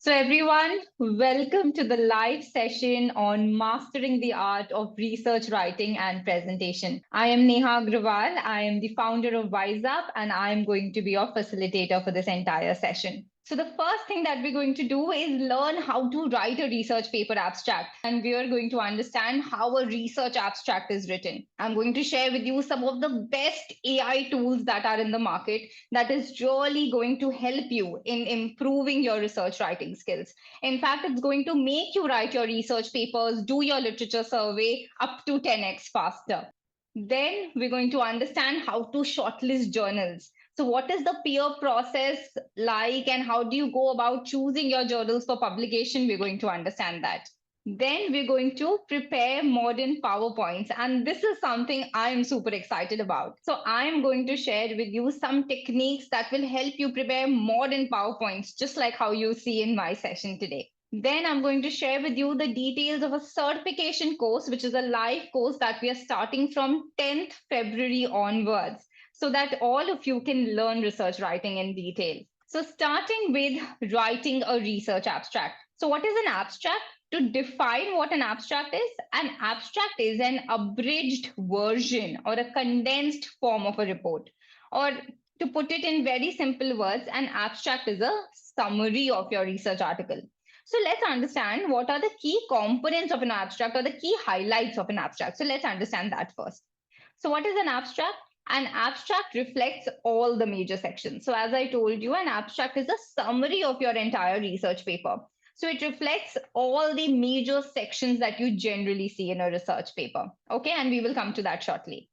So, everyone, welcome to the live session on mastering the art of research writing and presentation. I am Neha Agrawal. I am the founder of WiseUp, and I am going to be your facilitator for this entire session. So, the first thing that we're going to do is learn how to write a research paper abstract, and we are going to understand how a research abstract is written. I'm going to share with you some of the best AI tools that are in the market that is really going to help you in improving your research writing skills. In fact, it's going to make you write your research papers, do your literature survey up to 10x faster. Then we're going to understand how to shortlist journals. So, what is the peer process like, and how do you go about choosing your journals for publication? We're going to understand that. Then we're going to prepare modern PowerPoints. And this is something I'm super excited about. So I'm going to share with you some techniques that will help you prepare modern PowerPoints, just like how you see in my session today. Then I'm going to share with you the details of a certification course, which is a live course that we are starting from 10th February onwards, so that all of you can learn research writing in detail. So starting with writing a research abstract. So what is an abstract? To define what an abstract is an abridged version or a condensed form of a report. Or to put it in very simple words, an abstract is a summary of your research article. So let's understand what are the key components of an abstract or the key highlights of an abstract. So let's understand that first. So what is an abstract? An abstract reflects all the major sections. So as I told you, an abstract is a summary of your entire research paper. So it reflects all the major sections that you generally see in a research paper. Okay, and we will come to that shortly.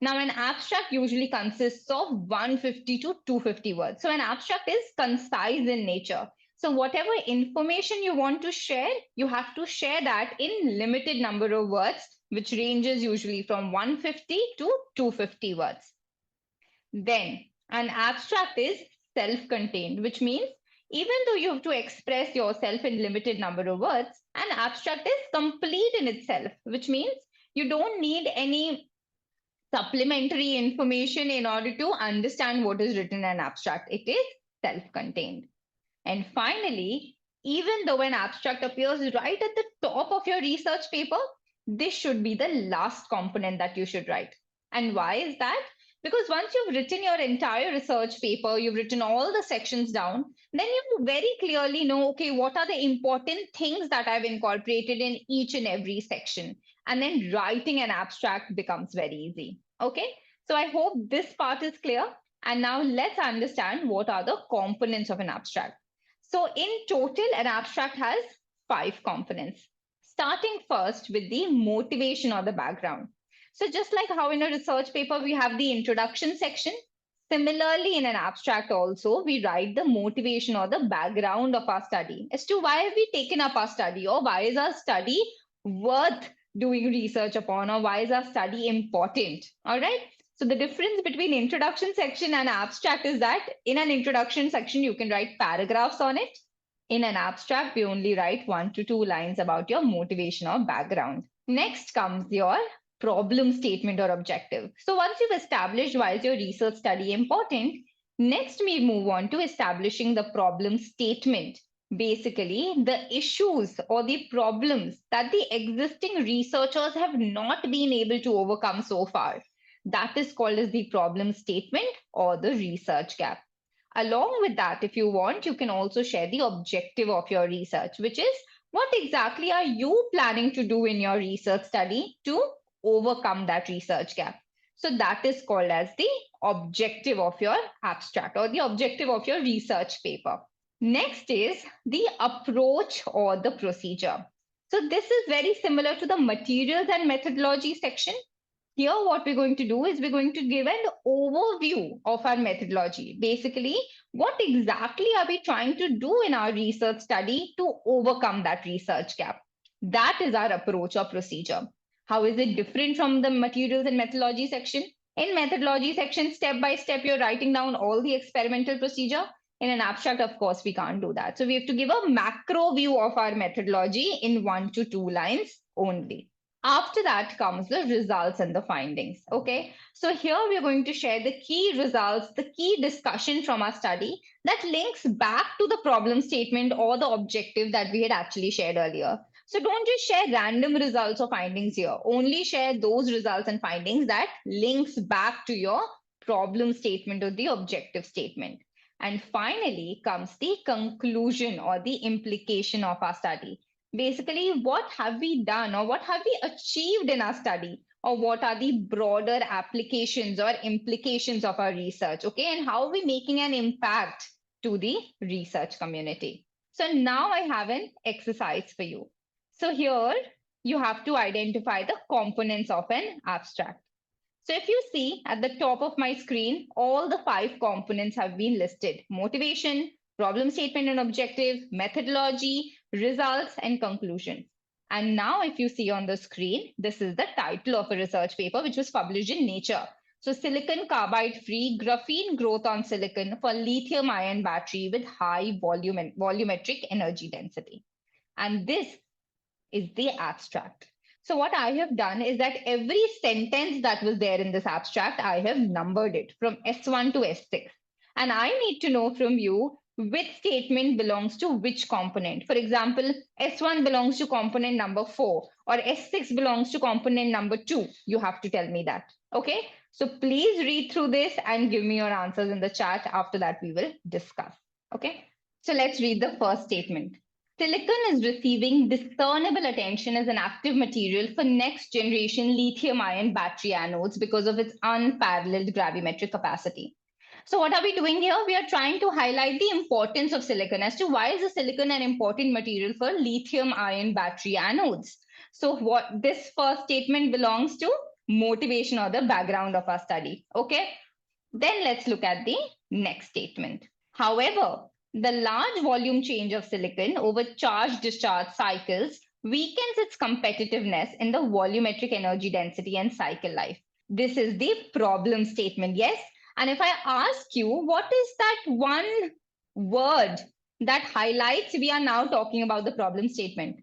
Now, an abstract usually consists of 150 to 250 words. So an abstract is concise in nature. So whatever information you want to share, you have to share that in limited number of words, which ranges usually from 150 to 250 words. Then an abstract is self-contained, which means even though you have to express yourself in limited number of words, an abstract is complete in itself, which means you don't need any supplementary information in order to understand what is written in an abstract. It is self-contained. And finally, even though an abstract appears right at the top of your research paper, this should be the last component that you should write. And why is that? Because once you've written your entire research paper, you've written all the sections down, then you very clearly know, okay, what are the important things that I've incorporated in each and every section. And then writing an abstract becomes very easy. Okay, so I hope this part is clear. And now let's understand what are the components of an abstract. So in total, an abstract has 5 components, starting first with the motivation or the background. So just like how in a research paper we have the introduction section, similarly in an abstract also we write the motivation or the background of our study as to why have we taken up our study, or why is our study worth doing research upon, or why is our study important. All right. So the difference between introduction section and abstract is that in an introduction section, you can write paragraphs on it. In an abstract, we only write 1 to 2 lines about your motivation or background. Next comes your problem statement or objective. So once you've established why is your research study important, next we move on to establishing the problem statement. Basically, the issues or the problems that the existing researchers have not been able to overcome so far. That is called as the problem statement or the research gap. Along with that, if you want, you can also share the objective of your research, which is what exactly are you planning to do in your research study to overcome that research gap. So that is called as the objective of your abstract or the objective of your research paper. Next is the approach or the procedure. So this is very similar to the materials and methodology section. Here, what we're going to do is we're going to give an overview of our methodology. Basically, what exactly are we trying to do in our research study to overcome that research gap? That is our approach or procedure. How is it different from the materials and methodology section? In methodology section, step by step, you're writing down all the experimental procedure. In an abstract, of course, we can't do that. So we have to give a macro view of our methodology in 1 to 2 lines only. After that comes the results and the findings. Okay, so here we are going to share the key results, the key discussion from our study that links back to the problem statement or the objective that we had actually shared earlier. So don't just share random results or findings here, only share those results and findings that links back to your problem statement or the objective statement. And finally comes the conclusion or the implication of our study. Basically, what have we done or what have we achieved in our study, or what are the broader applications or implications of our research, okay, and how are we making an impact to the research community. So now I have an exercise for you. So here you have to identify the components of an abstract. So if you see at the top of my screen, all the 5 components have been listed: motivation, problem statement and objective, methodology, results, and conclusion. And now if you see on the screen, this is the title of a research paper which was published in Nature. So silicon carbide free graphene growth on silicon for lithium ion battery with high volumetric energy density. And this is the abstract. So what I have done is that every sentence that was there in this abstract, I have numbered it from S1 to S6. And I need to know from you which statement belongs to which component. For example, S1 belongs to component number 4 or S6 belongs to component number 2. You have to tell me that. Okay. So please read through this and give me your answers in the chat. After that, we will discuss. Okay. So let's read the first statement. Silicon is receiving discernible attention as an active material for next generation lithium ion battery anodes because of its unparalleled gravimetric capacity. So what are we doing here? We are trying to highlight the importance of silicon as to why is the silicon an important material for lithium ion battery anodes. So what this first statement belongs to motivation or the background of our study. Okay. Then let's look at the next statement. However, the large volume change of silicon over charge-discharge cycles weakens its competitiveness in the volumetric energy density and cycle life. This is the problem statement, yes? And if I ask you, what is that one word that highlights we are now talking about the problem statement?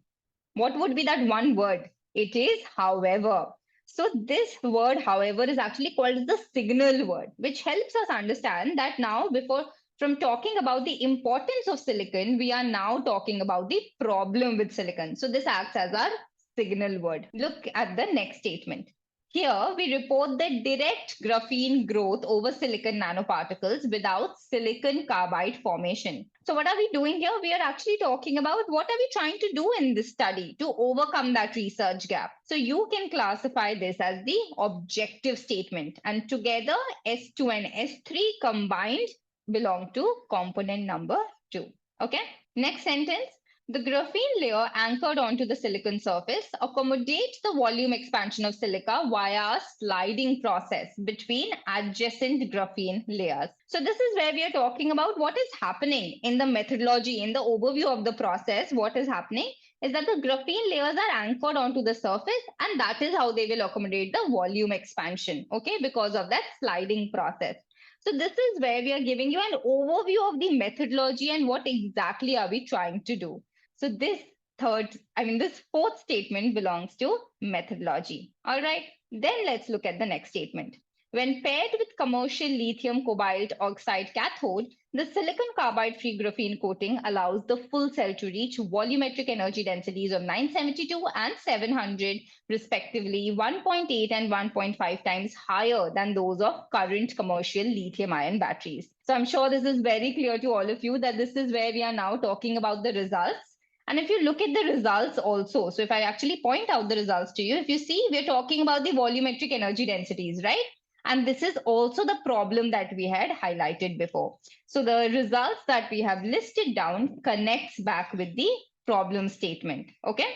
What would be that one word? It is however. So this word, however, is actually called the signal word, which helps us understand that now before from talking about the importance of silicon, we are now talking about the problem with silicon. So this acts as our signal word. Look at the next statement. Here we report the direct graphene growth over silicon nanoparticles without silicon carbide formation. So what are we doing here? We are actually talking about what are we trying to do in this study to overcome that research gap. So you can classify this as the objective statement, and together S2 and S3 combined belong to component number 2. Okay. Next sentence. The graphene layer anchored onto the silicon surface accommodates the volume expansion of silica via a sliding process between adjacent graphene layers. So this is where we are talking about what is happening in the methodology, in the overview of the process. What is happening is that the graphene layers are anchored onto the surface, and that is how they will accommodate the volume expansion, okay, because of that sliding process. So this is where we are giving you an overview of the methodology and what exactly are we trying to do. So this this fourth statement belongs to methodology. All right, then let's look at the next statement. When paired with commercial lithium cobalt oxide cathode, the silicon carbide free graphene coating allows the full cell to reach volumetric energy densities of 972 and 700 respectively, 1.8 and 1.5 times higher than those of current commercial lithium ion batteries. So I'm sure this is very clear to all of you that this is where we are now talking about the results. And if you look at the results also, so if I actually point out the results to you, if you see, we're talking about the volumetric energy densities, right? And this is also the problem that we had highlighted before. So the results that we have listed down connects back with the problem statement, okay?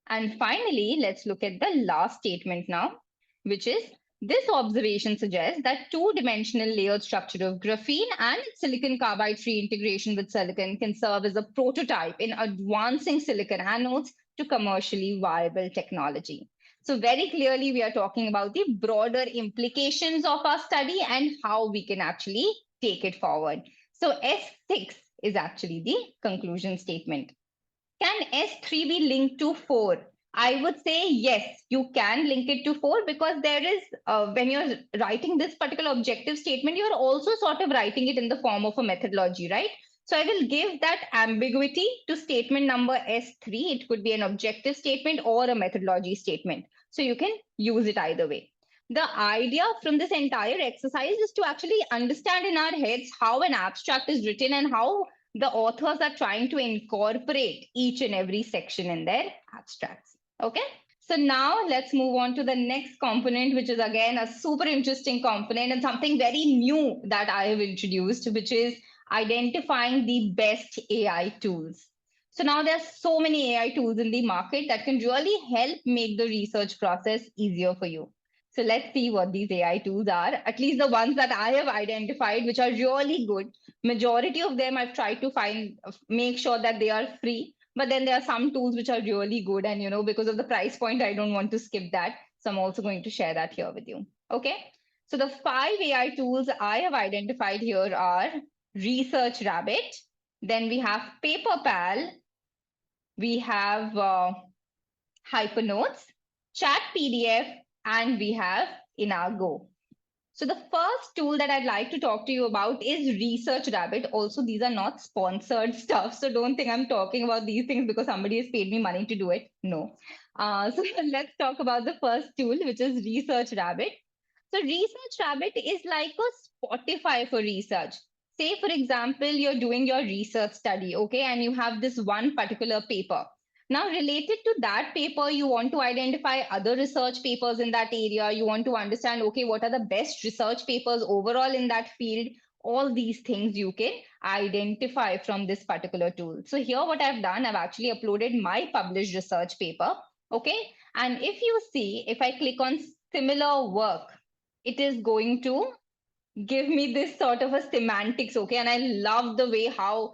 And finally, let's look at the last statement now, which is this observation suggests that two-dimensional layered structure of graphene and silicon carbide-free integration with silicon can serve as a prototype in advancing silicon anodes to commercially viable technology. So very clearly, we are talking about the broader implications of our study and how we can actually take it forward. So S6 is actually the conclusion statement. Can S3 be linked to 4? I would say yes, you can link it to four because there is, when you're writing this particular objective statement, you're also sort of writing it in the form of a methodology, right? So I will give that ambiguity to statement number S3. It could be an objective statement or a methodology statement. So you can use it either way. The idea from this entire exercise is to actually understand in our heads how an abstract is written and how the authors are trying to incorporate each and every section in their abstracts. Okay. So now let's move on to the next component, which is again a super interesting component and something very new that I have introduced, which is identifying the best AI tools. So now there are so many AI tools in the market that can really help make the research process easier for you. So let's see what these AI tools are, at least the ones that I have identified, which are really good. Majority of them I've tried to find, make sure that they are free, but then there are some tools which are really good, and because of the price point, I don't want to skip that. So I'm also going to share that here with you. Okay. So the 5 AI tools I have identified here are Research Rabbit, then we have PaperPal, we have Hypernotes, Chat PDF, and we have Inago. So the first tool that I'd like to talk to you about is Research Rabbit. Also, these are not sponsored stuff, so don't think I'm talking about these things because somebody has paid me money to do it. No. So let's talk about the first tool, which is Research Rabbit. So Research Rabbit is like a Spotify for research. Say, for example, you're doing your research study, okay, and you have this one particular paper. Now, related to that paper, you want to identify other research papers in that area. You want to understand, okay, what are the best research papers overall in that field? All these things you can identify from this particular tool. So here what I've done, I've actually uploaded my published research paper, okay? And if you see, if I click on similar work, it is going to give me this sort of a semantics, okay? And I love the way how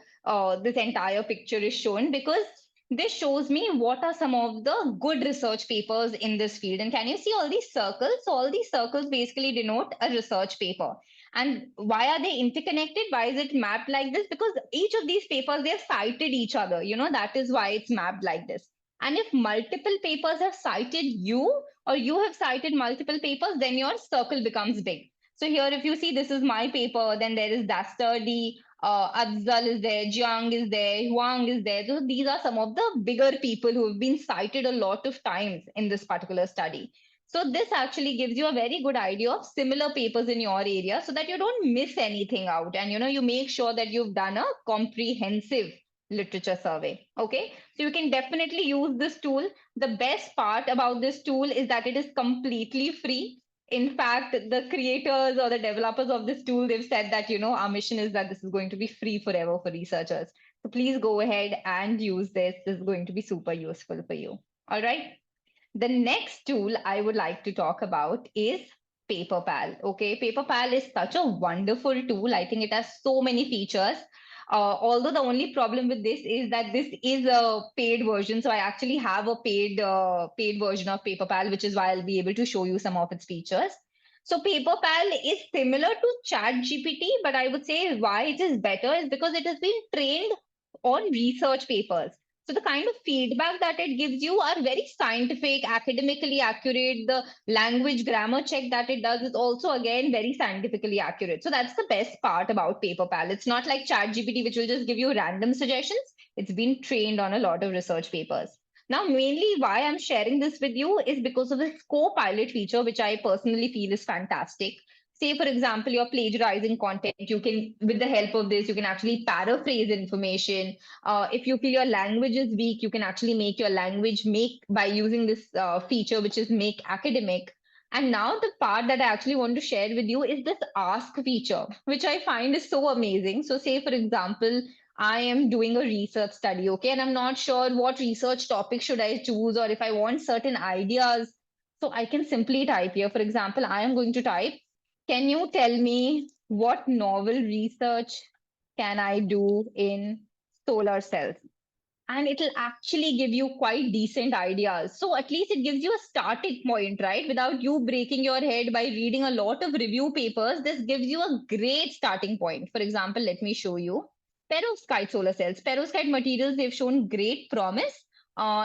this entire picture is shown, because this shows me what are some of the good research papers in this field. And can you see all these circles? So all these circles basically denote a research paper. And why are they interconnected? Why is it mapped like this? Because each of these papers, they have cited each other. That is why it's mapped like this. And if multiple papers have cited you, or you have cited multiple papers, then your circle becomes big. So here, if you see, this is my paper, then there is Dastardi, Afzal is there, Jiang is there, Huang is there. So these are some of the bigger people who have been cited a lot of times in this particular study. So this actually gives you a very good idea of similar papers in your area so that you don't miss anything out. And you make sure that you've done a comprehensive literature survey. Okay. So you can definitely use this tool. The best part about this tool is that it is completely free. In fact, the creators or the developers of this tool, they've said that, our mission is that this is going to be free forever for researchers. So please go ahead and use this. This is going to be super useful for you. All right. The next tool I would like to talk about is PaperPal. Okay, PaperPal is such a wonderful tool. I think it has so many features. Although the only problem with this is that this is a paid version, so I actually have a paid version of PaperPal, which is why I'll be able to show you some of its features. So PaperPal is similar to ChatGPT, but I would say why it is better is because it has been trained on research papers. So the kind of feedback that it gives you are very scientific, academically accurate. The language grammar check that it does is also again very scientifically accurate. So that's the best part about PaperPal. It's not like ChatGPT, which will just give you random suggestions. It's been trained on a lot of research papers. Now, mainly why I'm sharing this with you is because of this co-pilot feature, which I personally feel is fantastic. Say, for example, you're plagiarizing content. You can, with the help of this, you can actually paraphrase information. If you feel your language is weak, you can actually make your language make by using this feature, which is make academic. And now the part that I actually want to share with you is this ask feature, which I find is so amazing. So say, for example, I am doing a research study, okay, and I'm not sure what research topic should I choose, or if I want certain ideas. So I can simply type here. For example, I am going to type, can you tell me what novel research can I do in solar cells? And it'll actually give you quite decent ideas. So at least it gives you a starting point, right? Without you breaking your head by reading a lot of review papers, this gives you a great starting point. For example, let me show you perovskite solar cells. Perovskite materials, they've shown great promise.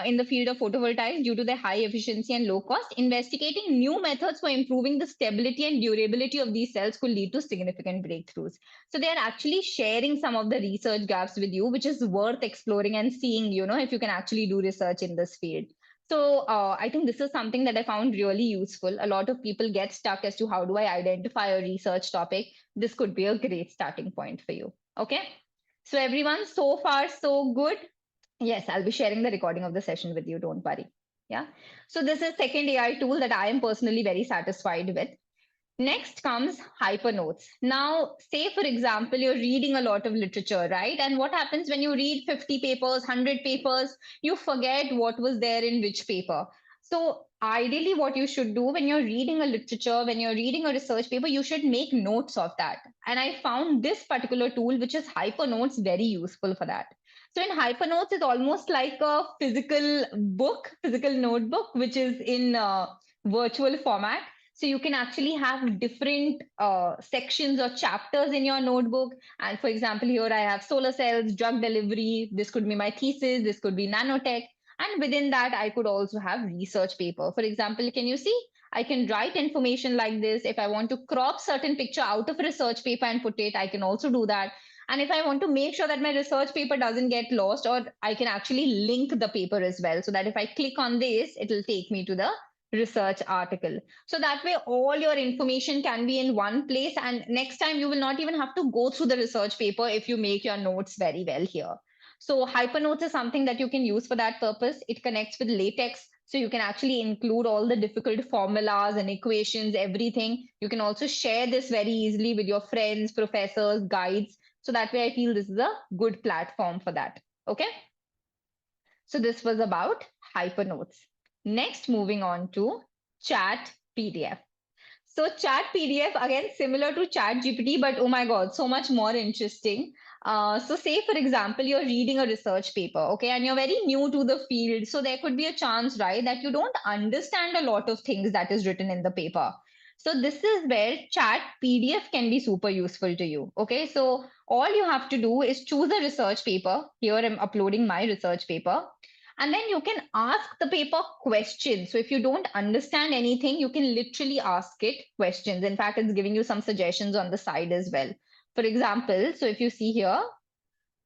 in the field of photovoltaics due to their high efficiency and low cost. Investigating new methods for improving the stability and durability of these cells could lead to significant breakthroughs. So they are actually sharing some of the research gaps with you, which is worth exploring and seeing, if you can actually do research in this field. So I think this is something that I found really useful. A lot of people get stuck as to how do I identify a research topic. This could be a great starting point for you. Okay. So everyone, so far so good. Yes, I'll be sharing the recording of the session with you. Don't worry. Yeah. So this is second AI tool that I am personally very satisfied with. Next comes hypernotes. Now, say for example, you're reading a lot of literature, right? And what happens when you read 50 papers, 100 papers, you forget what was there in which paper. So ideally, what you should do when you're reading a literature, when you're reading a research paper, you should make notes of that. And I found this particular tool, which is hypernotes, very useful for that. So in hypernotes, it's almost like a physical book, physical notebook, which is in virtual format. So you can actually have different sections or chapters in your notebook. And for example, here I have solar cells, drug delivery. This could be my thesis. This could be nanotech. And within that, I could also have research paper. For example, can you see? I can write information like this. If I want to crop certain picture out of a research paper and put it, I can also do that. And if I want to make sure that my research paper doesn't get lost, or I can actually link the paper as well, so that if I click on this, it will take me to the research article. So that way, all your information can be in one place. And next time, you will not even have to go through the research paper if you make your notes very well here. So Hypernotes is something that you can use for that purpose. It connects with LaTeX. So you can actually include all the difficult formulas and equations, everything. You can also share this very easily with your friends, professors, guides. So that way, I feel this is a good platform for that. Okay. So this was about Hypernotes. Next, moving on to Chat PDF. So Chat PDF, again, similar to Chat GPT, but oh my God, so much more interesting. So say, for example, you're reading a research paper, okay, and you're very new to the field. So there could be a chance, right, that you don't understand a lot of things that is written in the paper. So this is where Chat PDF can be super useful to you. Okay, so all you have to do is choose a research paper. Here I'm uploading my research paper. And then you can ask the paper questions. So if you don't understand anything, you can literally ask it questions. In fact, it's giving you some suggestions on the side as well. For example, so if you see here,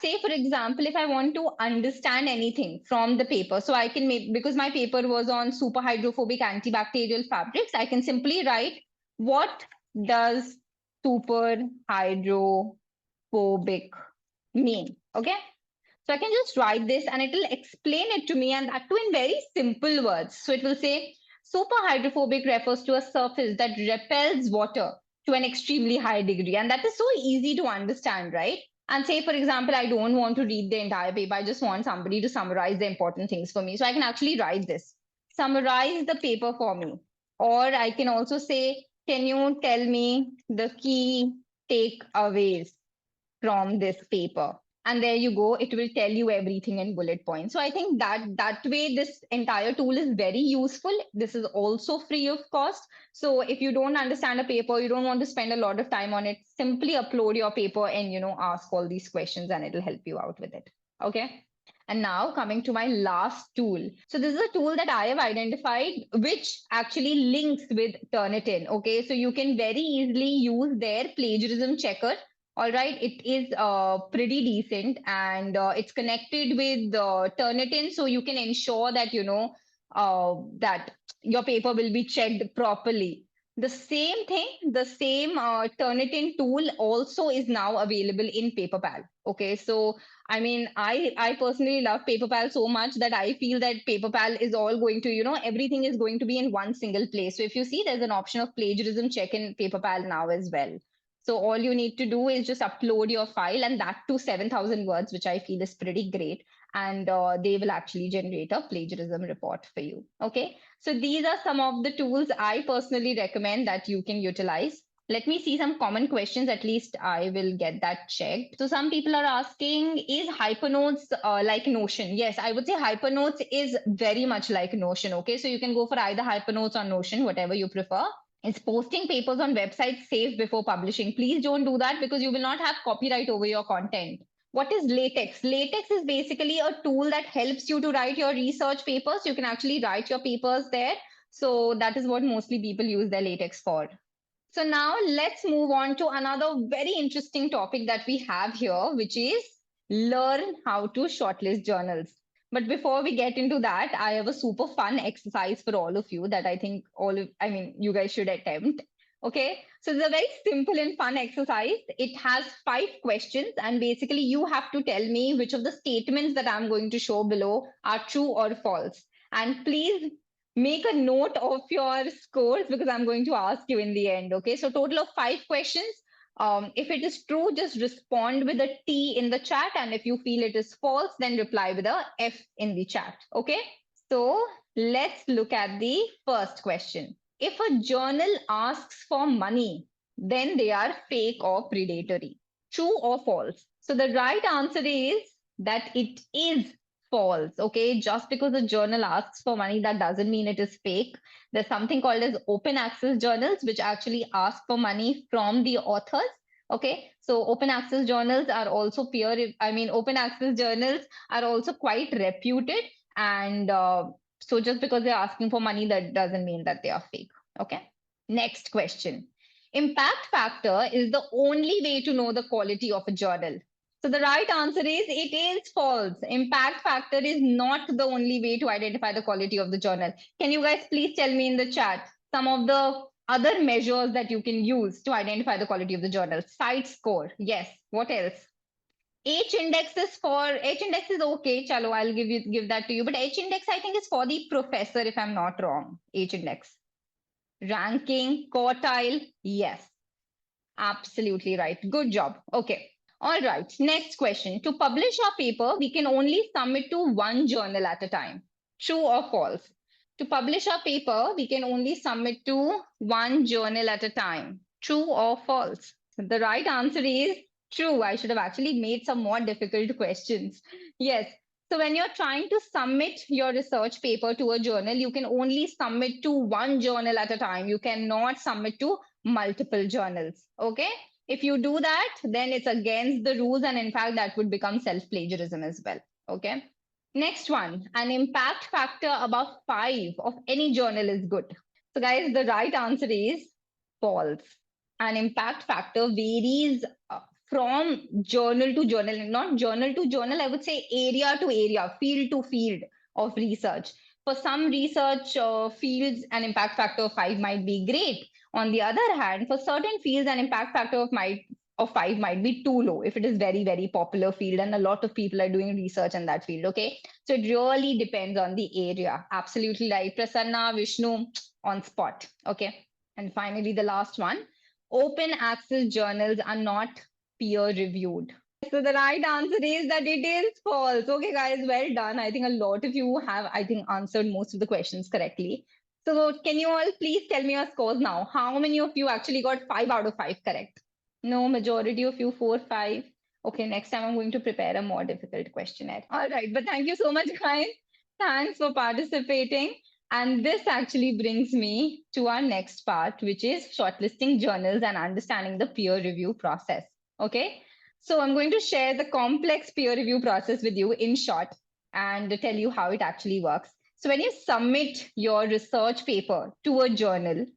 say for example, if I want to understand anything from the paper, so I can make, because my paper was on super hydrophobic antibacterial fabrics, I can simply write, what does super hydrophobic mean? Okay. So I can just write this and it will explain it to me, and that too in very simple words. So it will say super hydrophobic refers to a surface that repels water to an extremely high degree. And that is so easy to understand, right? And say, for example, I don't want to read the entire paper. I just want somebody to summarize the important things for me. So I can actually write this. Summarize the paper for me. Or I can also say, can you tell me the key takeaways from this paper? And there you go, it will tell you everything in bullet points. So I think that way this entire tool is very useful. This is also free of cost. So if you don't understand a paper, you don't want to spend a lot of time on it, simply upload your paper and ask all these questions and it'll help you out with it. Okay. And now coming to my last tool. So this is a tool that I have identified which actually links with Turnitin. Okay, so you can very easily use their plagiarism checker. All right, it is pretty decent, and it's connected with Turnitin, so you can ensure that that your paper will be checked properly. The same thing, the same Turnitin tool also is now available in PaperPal. Okay, so I mean, I personally love PaperPal so much that I feel that PaperPal is all going to, everything is going to be in one single place. So if you see, there's an option of plagiarism check in PaperPal now as well. So all you need to do is just upload your file, and that to 7,000 words, which I feel is pretty great. And they will actually generate a plagiarism report for you. Okay. So these are some of the tools I personally recommend that you can utilize. Let me see some common questions. At least I will get that checked. So some people are asking, is Hypernotes like Notion? Yes, I would say Hypernotes is very much like Notion. Okay. So you can go for either Hypernotes or Notion, whatever you prefer. Is posting papers on websites safe before publishing? Please don't do that, because you will not have copyright over your content. What is latex? Latex is basically a tool that helps you to write your research papers. You can actually write your papers there. So that is what mostly people use their latex for. So now let's move on to another very interesting topic that we have here, which is learn how to shortlist journals. But before we get into that, I have a super fun exercise for all of you that I think you guys should attempt. Okay, so it's a very simple and fun exercise. It has 5 questions, and basically, you have to tell me which of the statements that I'm going to show below are true or false. And please make a note of your scores because I'm going to ask you in the end. Okay, so total of 5 questions. If it is true, just respond with a T in the chat, and if you feel it is false, then reply with a F in the chat. Okay, so let's look at the first question. If a journal asks for money, then they are fake or predatory. True or false? So the right answer is that it is false. Okay, just because a journal asks for money, that doesn't mean it is fake. There's something called as open access journals, which actually ask for money from the authors. Okay, so open access journals are also open access journals are also quite reputed, and so just because they're asking for money, that doesn't mean that they are fake. Okay, next question. Impact factor is the only way to know the quality of a journal. So the right answer is it is false. Impact factor is not the only way to identify the quality of the journal. Can you guys please tell me in the chat some of the other measures that you can use to identify the quality of the journal? Site score. Yes. What else? H index is okay. Chalo, I'll give that to you. But H index, I think, is for the professor, if I'm not wrong. H index. Ranking, quartile. Yes. Absolutely right. Good job. Okay. All right. Next question. To publish our paper, we can only submit to one journal at a time. True or false? To publish our paper, we can only submit to one journal at a time. True or false? The right answer is true. I should have actually made some more difficult questions. Yes. So when you're trying to submit your research paper to a journal, you can only submit to one journal at a time. You cannot submit to multiple journals. Okay. If you do that, then it's against the rules. And in fact, that would become self-plagiarism as well. Okay. Next one, an impact factor above 5 of any journal is good. So guys, the right answer is false. An impact factor varies from journal to journal, not journal to journal, I would say area to area, field to field of research. For some research fields, an impact factor of 5 might be great. On the other hand, for certain fields, an impact factor of 5 might be too low if it is very, very popular field and a lot of people are doing research in that field. Okay, so it really depends on the area. Absolutely right. Prasanna, Vishnu, on spot. Okay, and finally, the last one. Open access journals are not peer reviewed. So the right answer is that it is false. Okay, guys, well done. I think a lot of you have, answered most of the questions correctly. So can you all please tell me your scores now? How many of you actually got 5 out of 5 correct? No, majority of you 4, 5. Okay, next time I'm going to prepare a more difficult questionnaire. All right, but thank you so much, guys. Thanks for participating. And this actually brings me to our next part, which is shortlisting journals and understanding the peer review process. Okay, so I'm going to share the complex peer review process with you in short and tell you how it actually works. So when you submit your research paper to a journal,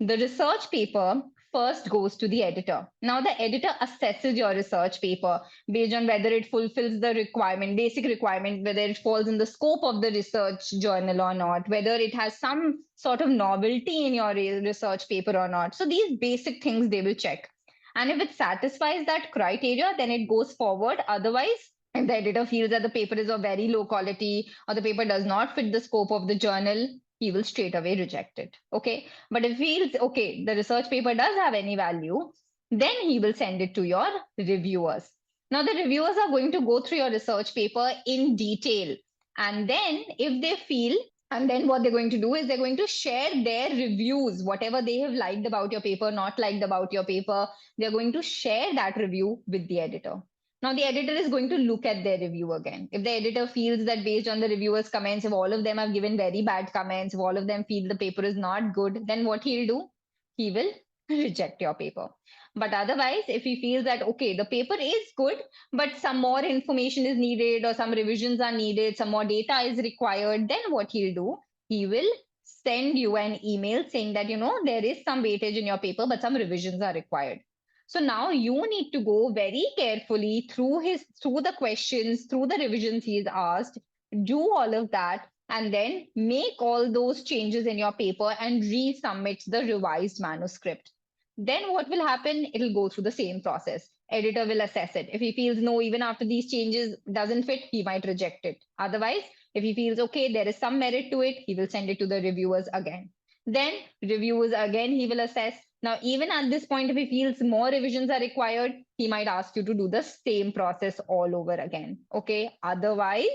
the research paper first goes to the editor. Now the editor assesses your research paper based on whether it fulfills the requirement, basic requirement, whether it falls in the scope of the research journal or not, whether it has some sort of novelty in your research paper or not. So these basic things they will check. And if it satisfies that criteria, then it goes forward. Otherwise, if the editor feels that the paper is of very low quality or the paper does not fit the scope of the journal, he will straight away reject it. Okay. But if he feels, okay, the research paper does have any value, then he will send it to your reviewers. Now, the reviewers are going to go through your research paper in detail. And then if they feel, and then what they're going to do is they're going to share their reviews, whatever they have liked about your paper, not liked about your paper, they're going to share that review with the editor. Now, the editor is going to look at their review again. If the editor feels that based on the reviewers' comments, if all of them have given very bad comments, if all of them feel the paper is not good, then what he'll do? He will reject your paper. But otherwise, if he feels that, okay, the paper is good, but some more information is needed or some revisions are needed, some more data is required, then what he'll do, he will send you an email saying that, there is some weightage in your paper, but some revisions are required. So now you need to go very carefully through the questions, through the revisions he's asked, do all of that, and then make all those changes in your paper and resubmit the revised manuscript. Then what will happen? It'll go through the same process. Editor will assess it. If he feels no, even after these changes doesn't fit, he might reject it. Otherwise, if he feels okay, there is some merit to it, he will send it to the reviewers again. Then reviewers again, he will assess. Now, even at this point, if he feels more revisions are required, he might ask you to do the same process all over again. Okay. Otherwise,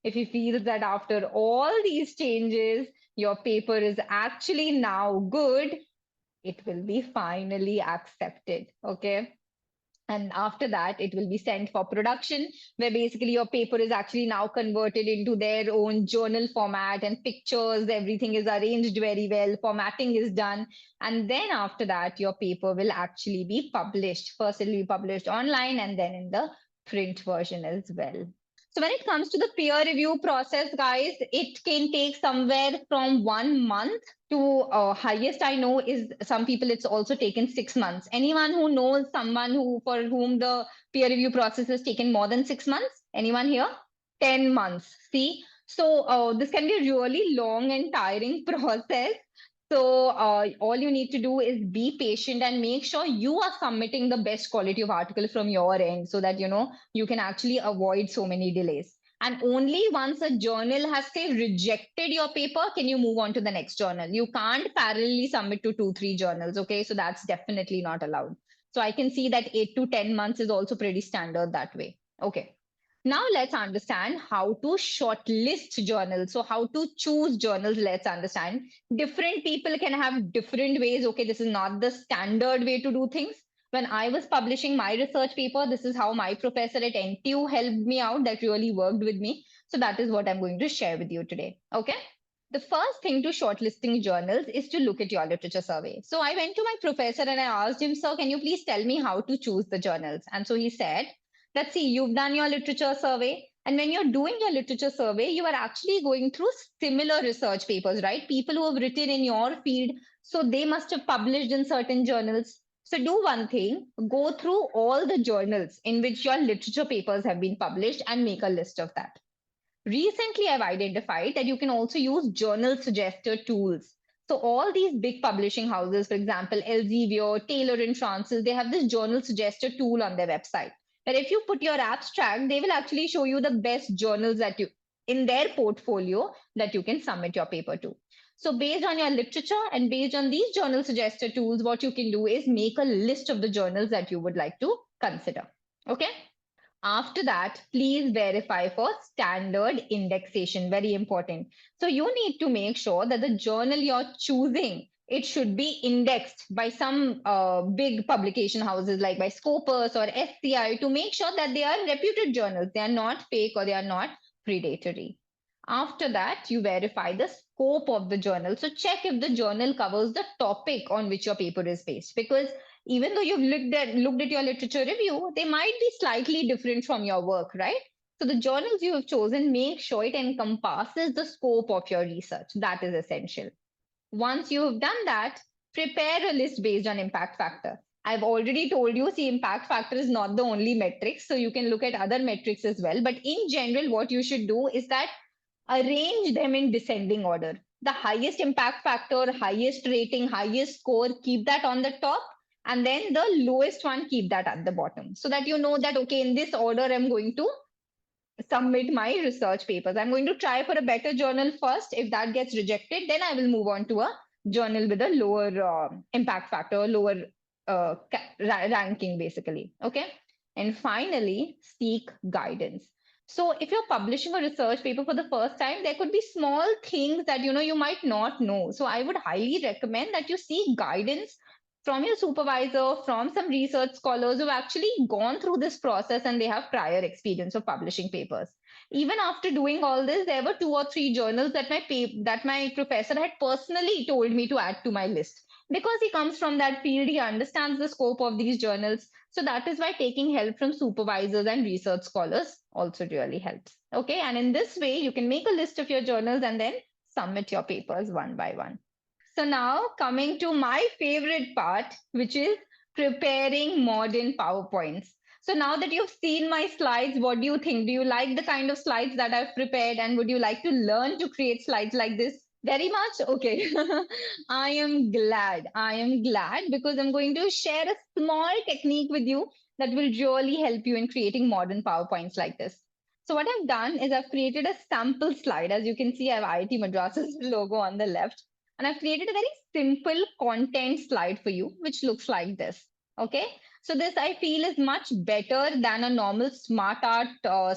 if he feels that after all these changes, your paper is actually now good, it will be finally accepted. Okay. And after that, it will be sent for production, where basically your paper is actually now converted into their own journal format and pictures, everything is arranged very well, formatting is done. And then after that, your paper will actually be published. First, it will be published online and then in the print version as well. So when it comes to the peer review process, guys, it can take somewhere from 1 month to highest I know is some people it's also taken 6 months. Anyone who knows someone who for whom the peer review process has taken more than 6 months? Anyone here? 10 months. See, so this can be a really long and tiring process. So all you need to do is be patient and make sure you are submitting the best quality of article from your end so that you can actually avoid so many delays. And only once a journal has say rejected your paper can you move on to the next journal. You can't parallelly submit to 2 3 journals. Okay, so that's definitely not allowed. So I can see that 8 to 10 months is also pretty standard that way. Okay. Now let's understand how to shortlist journals. So how to choose journals, let's understand. Different people can have different ways. Okay, this is not the standard way to do things. When I was publishing my research paper, this is how my professor at NTU helped me out, that really worked with me. So that is what I'm going to share with you today. Okay. The first thing to shortlisting journals is to look at your literature survey. So I went to my professor and I asked him, sir, can you please tell me how to choose the journals? And so he said, let's see, you've done your literature survey. And when you're doing your literature survey, you are actually going through similar research papers, right? People who have written in your field. So they must have published in certain journals. So do one thing, go through all the journals in which your literature papers have been published and make a list of that. Recently, I've identified that you can also use journal suggester tools. So all these big publishing houses, for example, Elsevier, Taylor and Francis, they have this journal suggester tool on their website. But if you put your abstract, they will actually show you the best journals that you in their portfolio that you can submit your paper to. So based on your literature and based on these journal suggester tools, what you can do is make a list of the journals that you would like to consider. Okay. After that, please verify for standard indexation. Very important. So you need to make sure that the journal you're choosing, it should be indexed by some big publication houses like by Scopus or SCI to make sure that they are reputed journals. They are not fake or they are not predatory. After that, you verify the scope of the journal. So check if the journal covers the topic on which your paper is based, because even though you've looked at your literature review, they might be slightly different from your work, right? So the journals you have chosen, make sure it encompasses the scope of your research. That is essential. Once you have done that, prepare a list based on impact factor. I've already told you, see, impact factor is not the only metric. So you can look at other metrics as well. But in general, what you should do is that arrange them in descending order. The highest impact factor, highest rating, highest score, keep that on the top. And then the lowest one, keep that at the bottom. So that you know that, okay, in this order, I'm going to submit my research papers. I'm going to try for a better journal first. If that gets rejected, then I will move on to a journal with a lower impact factor, lower ranking, basically. Okay. And finally, seek guidance. So if you're publishing a research paper for the first time, there could be small things that you might not know. So I would highly recommend that you seek guidance from your supervisor, from some research scholars who've actually gone through this process and they have prior experience of publishing papers. Even after doing all this, there were 2 or 3 journals that my professor had personally told me to add to my list. Because he comes from that field, he understands the scope of these journals. So that is why taking help from supervisors and research scholars also really helps. Okay, and in this way, you can make a list of your journals and then submit your papers one by one. So now coming to my favorite part, which is preparing modern PowerPoints. So now that you've seen my slides, what do you think? Do you like the kind of slides that I've prepared? And would you like to learn to create slides like this? Very much? Okay. I am glad. I am glad because I'm going to share a small technique with you that will really help you in creating modern PowerPoints like this. So what I've done is I've created a sample slide. As you can see, I have IIT Madras's logo on the left. And I've created a very simple content slide for you, which looks like this. Okay. So this I feel is much better than a normal smart art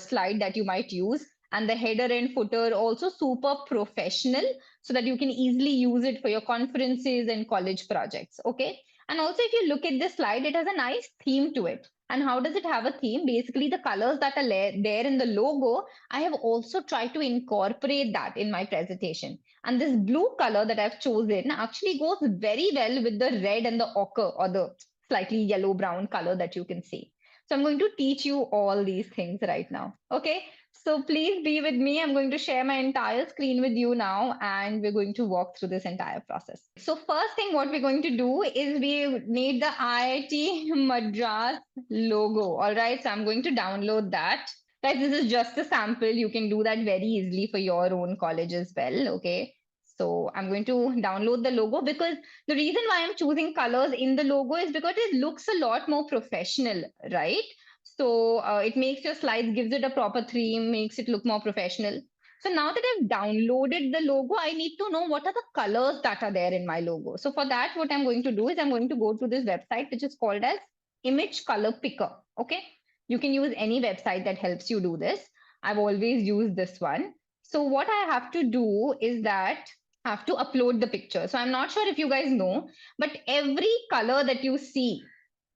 slide that you might use. And the header and footer also super professional so that you can easily use it for your conferences and college projects. Okay. And also, if you look at this slide, it has a nice theme to it. And how does it have a theme? Basically, the colors that are there in the logo, I have also tried to incorporate that in my presentation. And this blue color that I've chosen actually goes very well with the red and the ochre or the slightly yellow brown color that you can see. So I'm going to teach you all these things right now. Okay. So please be with me. I'm going to share my entire screen with you now, and we're going to walk through this entire process. So first thing, what we're going to do is we need the IIT Madras logo. All right. So I'm going to download that. Guys, this is just a sample. You can do that very easily for your own college as well. Okay. So I'm going to download the logo because the reason why I'm choosing colors in the logo is because it looks a lot more professional, right? So it makes your slides, gives it a proper theme, makes it look more professional. So now that I've downloaded the logo, I need to know what are the colors that are there in my logo. So for that, what I'm going to do is I'm going to go to this website, which is called as Image Color Picker. Okay. You can use any website that helps you do this. I've always used this one. So what I have to do is that I have to upload the picture. So I'm not sure if you guys know, but every color that you see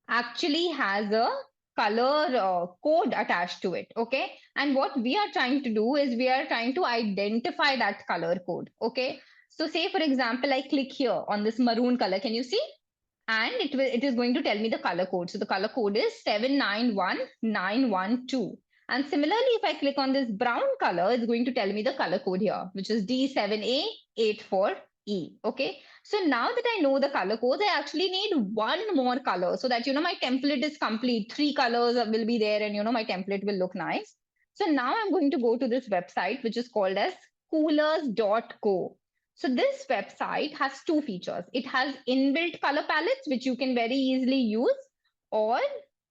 actually has a color code attached to it. Okay. And what we are trying to do is we are trying to identify that color code. Okay. So say, for example, I click here on this maroon color. Can you see? And it is going to tell me the color code. So the color code is 791912. And similarly, if I click on this brown color, it's going to tell me the color code here, which is D7A84E. Okay. So now that I know the color codes, I actually need one more color so that, my template is complete. 3 colors will be there and, my template will look nice. So now I'm going to go to this website, which is called as coolers.co. So this website has 2 features. It has inbuilt color palettes, which you can very easily use, or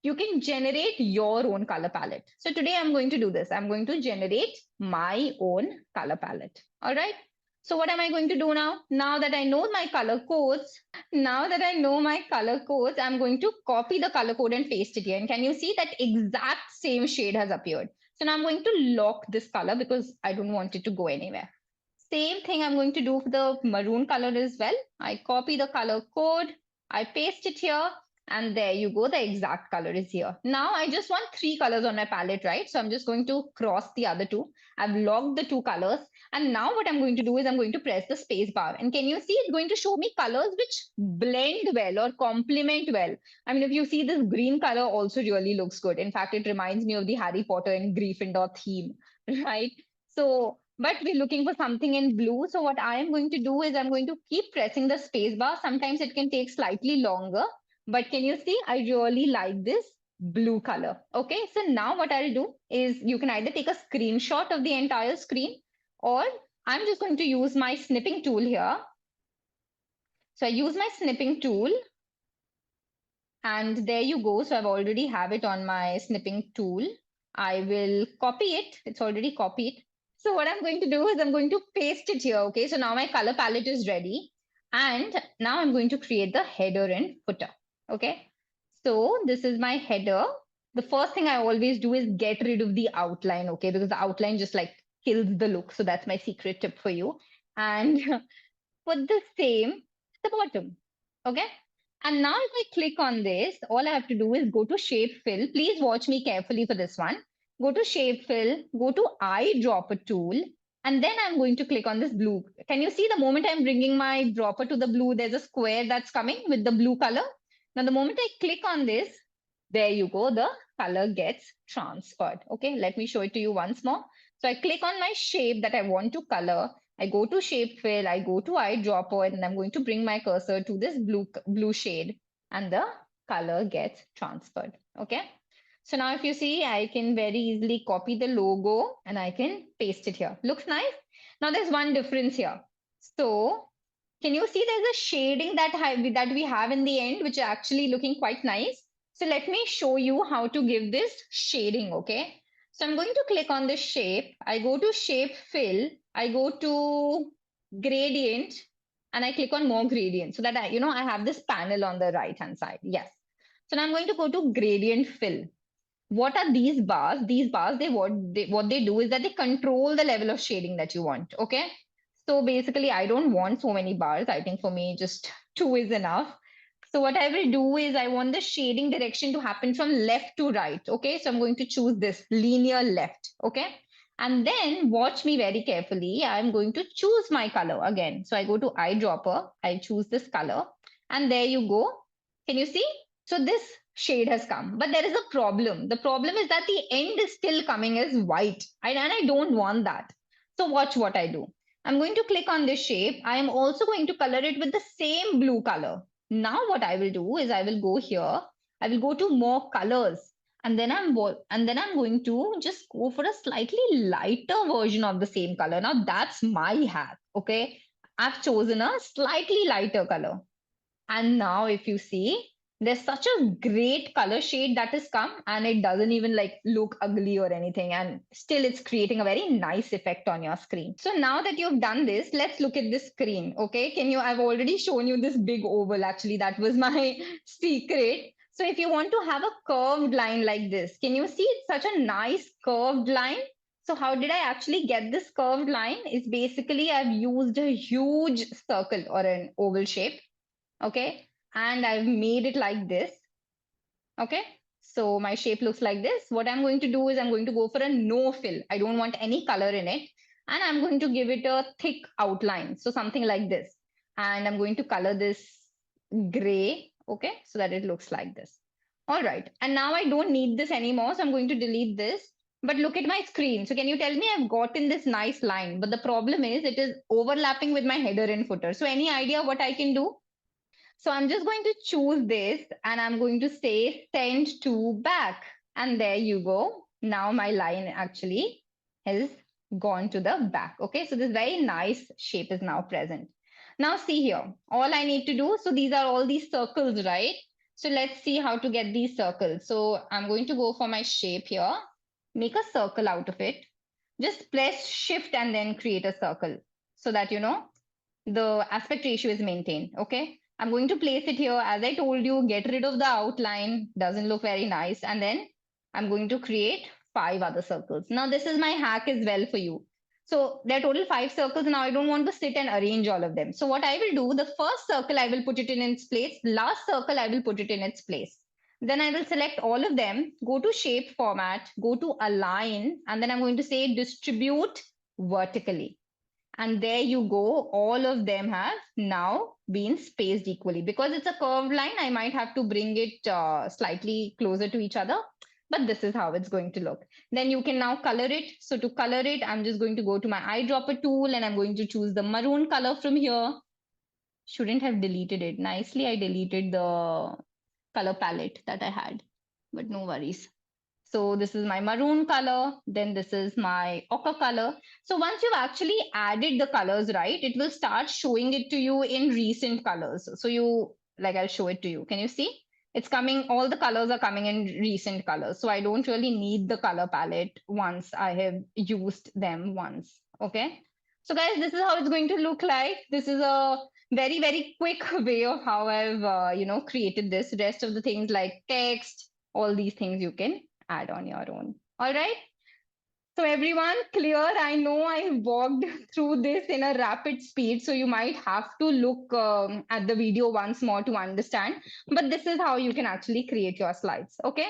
you can generate your own color palette. So today I'm going to do this. I'm going to generate my own color palette. All right. So what am I going to do now? Now that I know my color codes, I'm going to copy the color code and paste it here. And can you see that exact same shade has appeared? So now I'm going to lock this color because I don't want it to go anywhere. Same thing I'm going to do for the maroon color as well. I copy the color code, I paste it here, and there you go. The exact color is here. Now I just want 3 colors on my palette, right? So I'm just going to cross the other 2. I've logged the 2 colors. And now what I'm going to do is I'm going to press the space bar. And can you see it's going to show me colors which blend well or complement well. I mean, if you see this green color also really looks good. In fact, it reminds me of the Harry Potter and Gryffindor theme, right? So but we're looking for something in blue. So what I am going to do is I'm going to keep pressing the space bar. Sometimes it can take slightly longer, but can you see, I really like this blue color. Okay. So now what I'll do is you can either take a screenshot of the entire screen, or I'm just going to use my snipping tool here. So I use my snipping tool, and there you go. So I've already have it on my snipping tool. I will copy it. It's already copied. So what I'm going to do is I'm going to paste it here. Okay, so now my color palette is ready. And now I'm going to create the header and footer. Okay, so this is my header. The first thing I always do is get rid of the outline. Okay, because the outline just like kills the look. So that's my secret tip for you. And put the same at the bottom. Okay. And now if I click on this, all I have to do is go to shape fill. Please watch me carefully for this one. Go to shape fill, go to eyedropper tool, And then I'm going to click on this blue. Can you see the moment I'm bringing my dropper to the blue, there's a square that's coming with the blue color. Now, the moment I click on this, there you go, the color gets transferred. Okay, let me show it to you once more. So I click on my shape that I want to color. I go to shape fill, I go to eyedropper, and I'm going to bring my cursor to this blue shade, and the color gets transferred. Okay. So now if you see, I can very easily copy the logo and I can paste it here. Looks nice. Now there's one difference here. So can you see there's a shading that we have in the end, which is actually looking quite nice. So let me show you how to give this shading, okay? So I'm going to click on this shape. I go to shape fill. I go to gradient and I click on more gradient so that I have this panel on the right hand side. Yes. So now I'm going to go to gradient fill. What are these bars? These bars, what they do is that they control the level of shading that you want. Okay. So basically, I don't want so many bars. I think for me, just two is enough. So what I will do is I want the shading direction to happen from left to right. Okay. So I'm going to choose this linear left. Okay. And then watch me very carefully. I'm going to choose my color again. So I go to eyedropper. I choose this color. And there you go. Can you see? So this shade has come, but there is a problem. The problem is that the end is still coming as white, and I don't want that. So watch what I do. I'm going to click on this shape. I am also going to color it with the same blue color. Now what I will do is I will go here. I will go to more colors, and then I'm going to just go for a slightly lighter version of the same color. Now that's my hack. Okay, I've chosen a slightly lighter color. And now if you see, there's such a great color shade that has come, and it doesn't even like look ugly or anything. And still it's creating a very nice effect on your screen. So now that you've done this, let's look at the screen. Okay. I've already shown you this big oval. Actually, that was my secret. So if you want to have a curved line like this, can you see it's such a nice curved line? So how did I actually get this curved line? Is basically I've used a huge circle or an oval shape. Okay, and I've made it like this. Okay, so my shape looks like this. What I'm going to do is I'm going to go for a no fill. I don't want any color in it, and I'm going to give it a thick outline, so something like this. And I'm going to color this gray, okay, so that it looks like this. All right, and now I don't need this anymore, so I'm going to delete this. But look at my screen. So can you tell me I've gotten this nice line, but the problem is it is overlapping with my header and footer. So any idea what I can do? So I'm just going to choose this and I'm going to say send to back. And there you go. Now my line actually has gone to the back. Okay, so this very nice shape is now present. Now see here, all I need to do, so these are all these circles, right? So let's see how to get these circles. So I'm going to go for my shape here, make a circle out of it. Just press shift and then create a circle so that, the aspect ratio is maintained. Okay. I'm going to place it here. As I told you, get rid of the outline. Doesn't look very nice. And then I'm going to create 5 other circles. Now, this is my hack as well for you. So there are total 5 circles. Now I don't want to sit and arrange all of them. So what I will do, the first circle, I will put it in its place. Last circle, I will put it in its place. Then I will select all of them, go to shape format, go to align, and then I'm going to say distribute vertically. And there you go. All of them have now been spaced equally. Because it's a curved line, I might have to bring it slightly closer to each other. But this is how it's going to look. Then you can now color it. So to color it, I'm just going to go to my eyedropper tool and I'm going to choose the maroon color from here. Shouldn't have deleted it. Nicely, I deleted the color palette that I had, but no worries. So this is my maroon color, then this is my ochre color. So once you've actually added the colors, right, it will start showing it to you in recent colors. So I'll show it to you. Can you see? It's coming, all the colors are coming in recent colors. So I don't really need the color palette once I have used them once. Okay. So guys, this is how it's going to look like. This is a very, very quick way of how I've, created this. Rest of the things like text, all these things you can add on your own. All right. So everyone clear? I know I walked through this in a rapid speed, so you might have to look at the video once more to understand. But this is how you can actually create your slides. Okay.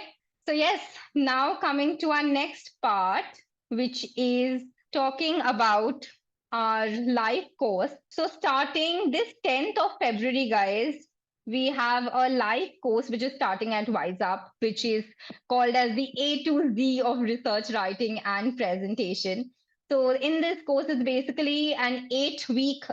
So yes, now coming to our next part, which is talking about our live course. So, starting this 10th of February, guys, we have a live course which is starting at WiseUp, which is called as the A to Z of research writing and presentation. So, in this course, it's basically an 4-week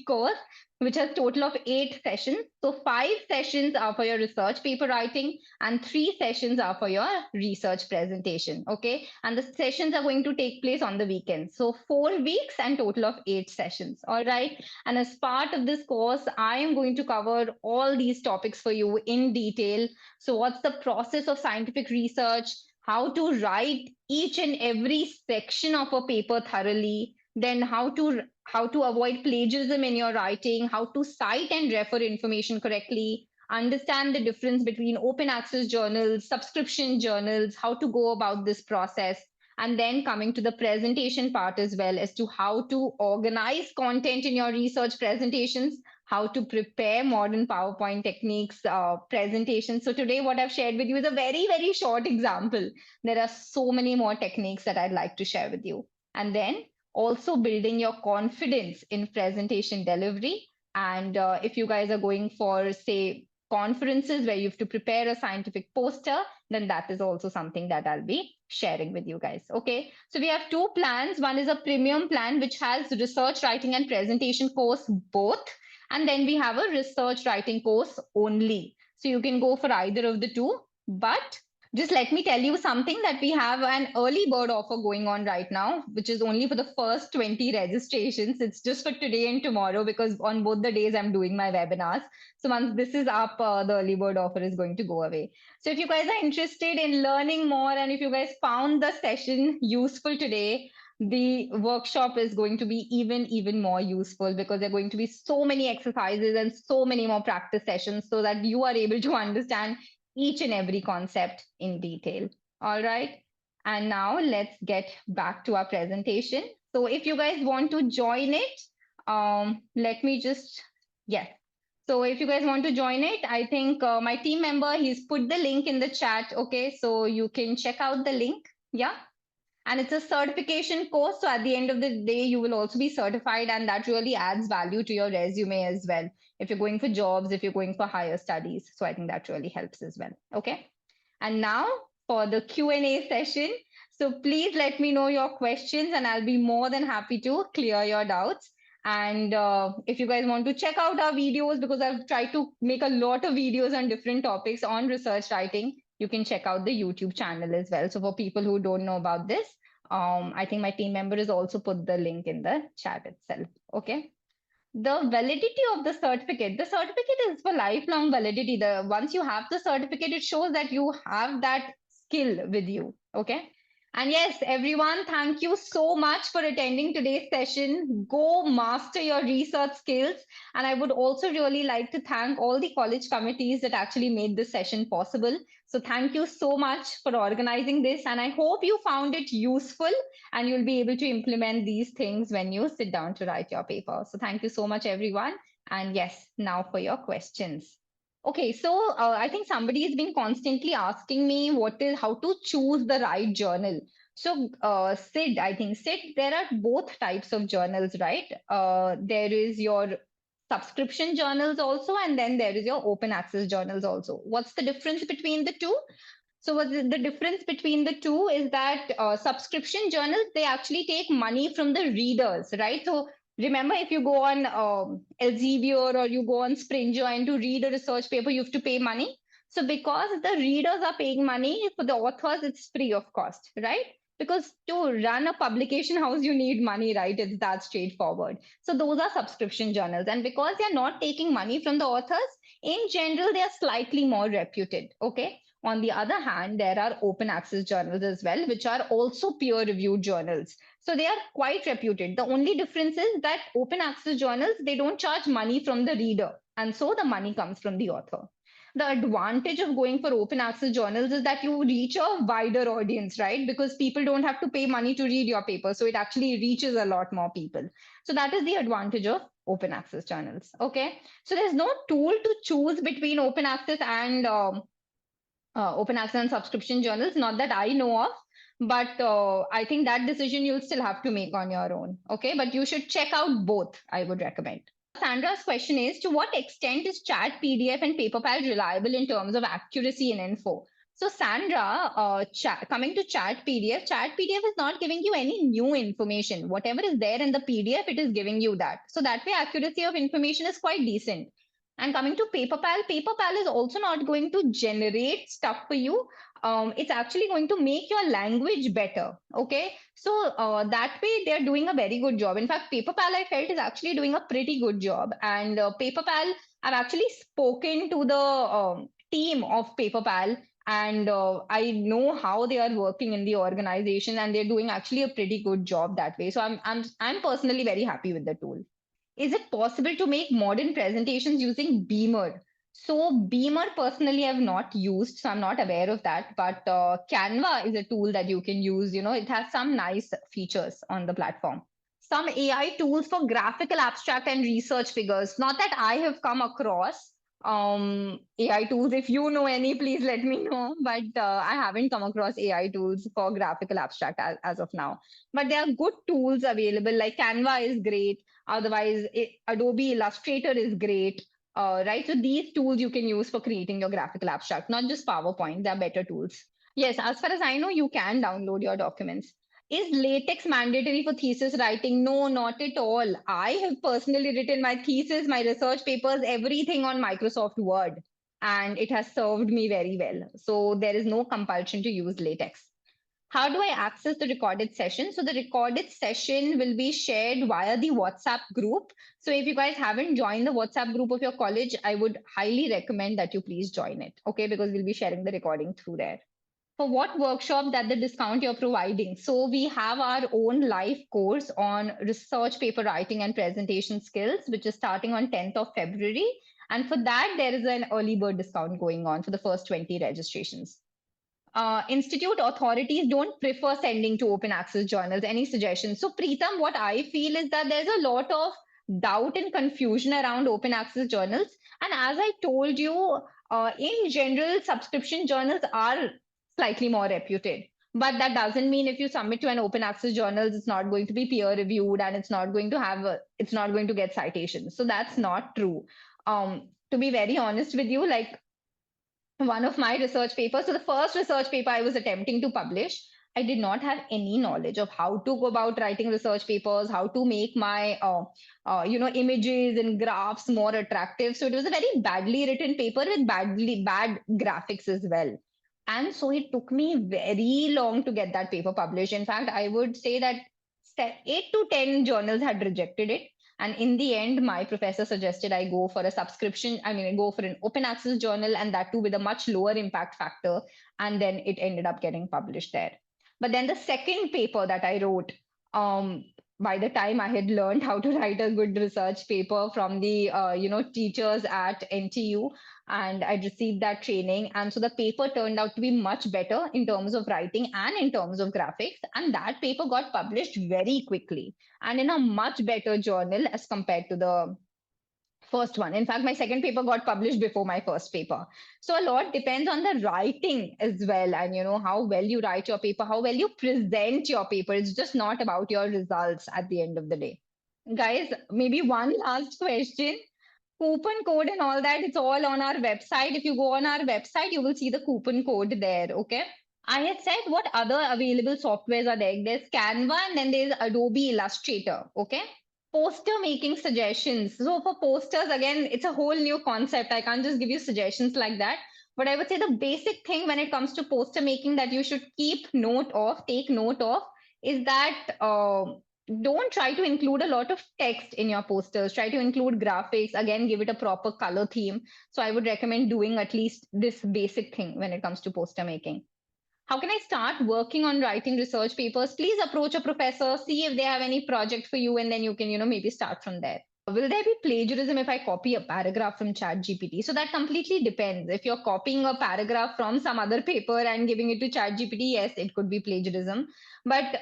course which has total of 8 sessions. So 5 sessions are for your research paper writing and 3 sessions are for your research presentation. Okay. And the sessions are going to take place on the weekends. So 4 weeks and total of 8 sessions. All right. And as part of this course, I am going to cover all these topics for you in detail. So what's the process of scientific research? How to write each and every section of a paper thoroughly, then how to avoid plagiarism in your writing, how to cite and refer information correctly, understand the difference between open access journals, subscription journals, how to go about this process, and then coming to the presentation part as well as to how to organize content in your research presentations, how to prepare modern PowerPoint techniques, presentations. So today what I've shared with you is a very, very short example. There are so many more techniques that I'd like to share with you. And then also building your confidence in presentation delivery. And if you guys are going for, say, conferences where you have to prepare a scientific poster, then that is also something that I'll be sharing with you guys. Okay. So we have 2 plans. One is a premium plan, which has research writing and presentation course both. And then we have a research writing course only. So you can go for either of the two. But just let me tell you something that we have an early bird offer going on right now, which is only for the first 20 registrations. It's just for today and tomorrow because on both the days I'm doing my webinars. So once this is up, the early bird offer is going to go away. So if you guys are interested in learning more and if you guys found the session useful today, the workshop is going to be even more useful because there are going to be so many exercises and so many more practice sessions so that you are able to understand each and every concept in detail. All right. And now let's get back to our presentation. So if you guys want to join it, let me just, yes. So if you guys want to join it, I think my team member, he's put the link in the chat. Okay. So you can check out the link. Yeah. And it's a certification course. So at the end of the day, you will also be certified, and that really adds value to your resume as well. If you're going for jobs, if you're going for higher studies. So I think that really helps as well. Okay. And now for the Q&A session. So please let me know your questions and I'll be more than happy to clear your doubts. And if you guys want to check out our videos, because I've tried to make a lot of videos on different topics on research writing, you can check out the YouTube channel as well. So for people who don't know about this, I think my team member has also put the link in the chat itself. Okay. The validity of the certificate is for lifelong validity. The once you have the certificate, it shows that you have that skill with you. Okay. And yes, everyone, thank you so much for attending today's session. Go master your research skills. And I would also really like to thank all the college committees that actually made this session possible. So thank you so much for organizing this. And I hope you found it useful and you'll be able to implement these things when you sit down to write your paper. So thank you so much, everyone. And yes, now for your questions. Okay, so I think somebody has been constantly asking me how to choose the right journal. So Sid, I think Sid, there are both types of journals, right? There is your subscription journals also, and then there is your open access journals also. What's the difference between the two? So the difference between the two is that subscription journals, they actually take money from the readers, right? So remember, if you go on Elsevier or you go on Springer and to read a research paper, you have to pay money. So because the readers are paying money, for the authors, it's free of cost, right? Because to run a publication house, you need money, right? It's that straightforward. So those are subscription journals. And because they're not taking money from the authors, in general, they are slightly more reputed, okay? On the other hand, there are open access journals as well, which are also peer reviewed journals. So they are quite reputed. The only difference is that open access journals, they don't charge money from the reader. And so the money comes from the author. The advantage of going for open access journals is that you reach a wider audience, right? Because people don't have to pay money to read your paper. So it actually reaches a lot more people. So that is the advantage of open access journals. Okay. So there's no tool to choose between open access and subscription journals, not that I know of. But I think that decision you'll still have to make on your own. Okay, but you should check out both, I would recommend. Sandra's question is, to what extent is chat PDF and PaperPal reliable in terms of accuracy and info? So Sandra, coming to chat PDF is not giving you any new information. Whatever is there in the PDF, it is giving you that. So that way accuracy of information is quite decent. And coming to PaperPal is also not going to generate stuff for you. It's actually going to make your language better. Okay, so that way they're doing a very good job. In fact, PaperPal I felt is actually doing a pretty good job. And PaperPal, I've actually spoken to the team of PaperPal, and I know how they are working in the organization, and they're doing actually a pretty good job that way. So I'm personally very happy with the tool. Is it possible to make modern presentations using Beamer? So Beamer personally I've not used, so I'm not aware of that. But Canva is a tool that you can use. You know, it has some nice features on the platform. Some AI tools for graphical abstract and research figures. Not that I have come across AI tools. If you know any, please let me know. But I haven't come across AI tools for graphical abstract as of now. But there are good tools available. Like Canva is great. Otherwise, Adobe Illustrator is great. Right, so these tools you can use for creating your graphical abstract, not just PowerPoint. There are better tools. Yes, as far as I know, you can download your documents. Is latex mandatory for thesis writing? No, not at all. I have personally written my thesis, my research papers, everything on Microsoft Word, and it has served me very well. So there is no compulsion to use latex. How do I access the recorded session? So the recorded session will be shared via the WhatsApp group. So if you guys haven't joined the WhatsApp group of your college, I would highly recommend that you please join it. Okay, because we'll be sharing the recording through there. For what workshop that the discount you're providing? So we have our own live course on research paper writing and presentation skills, which is starting on 10th of February. And for that, there is an early bird discount going on for the first 20 registrations. Institute authorities don't prefer sending to open access journals. Any suggestions? So, Preetham, what I feel is that there's a lot of doubt and confusion around open access journals. And as I told you, in general, subscription journals are slightly more reputed. But that doesn't mean if you submit to an open access journal, it's not going to be peer reviewed and it's not going to get citations. So that's not true. To be very honest with you, like one of my research papers. So the first research paper I was attempting to publish, I did not have any knowledge of how to go about writing research papers, how to make my images and graphs more attractive. So it was a very badly written paper with bad graphics as well. And so it took me very long to get that paper published. In fact, I would say that 8 to 10 journals had rejected it. And in the end, my professor suggested I go for a subscription. I mean, I go for an open access journal, and that too with a much lower impact factor. And then it ended up getting published there. But then the second paper that I wrote, by the time I had learned how to write a good research paper from the teachers at NTU, and I received that training. And so the paper turned out to be much better in terms of writing and in terms of graphics. And that paper got published very quickly and in a much better journal as compared to the first one. In fact, my second paper got published before my first paper. So a lot depends on the writing as well, and how well you write your paper, how well you present your paper. It's just not about your results at the end of the day. Guys, maybe one last question. Coupon code and all that, it's all on our website. If you go on our website, you will see the coupon code there. Okay. I had said what other available softwares are there. There's Canva and then there's Adobe Illustrator. Okay. Poster making suggestions. So for posters, again, it's a whole new concept. I can't just give you suggestions like that. But I would say the basic thing when it comes to poster making that you should take note of, is that don't try to include a lot of text in your posters. Try to include graphics. Again, give it a proper color theme. So I would recommend doing at least this basic thing when it comes to poster making. How can I start working on writing research papers? Please approach a professor, see if they have any project for you, and then you can, maybe start from there. Will there be plagiarism if I copy a paragraph from ChatGPT? So that completely depends. If you're copying a paragraph from some other paper and giving it to ChatGPT, yes, it could be plagiarism. But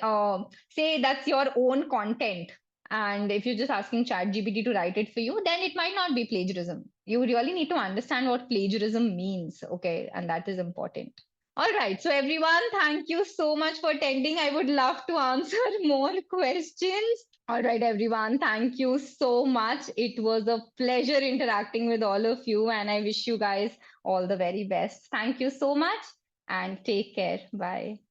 say that's your own content, and if you're just asking ChatGPT to write it for you, then it might not be plagiarism. You really need to understand what plagiarism means, okay? And that is important. All right. So, everyone, thank you so much for attending. I would love to answer more questions. All right, everyone. Thank you so much. It was a pleasure interacting with all of you, and I wish you guys all the very best. Thank you so much and take care. Bye.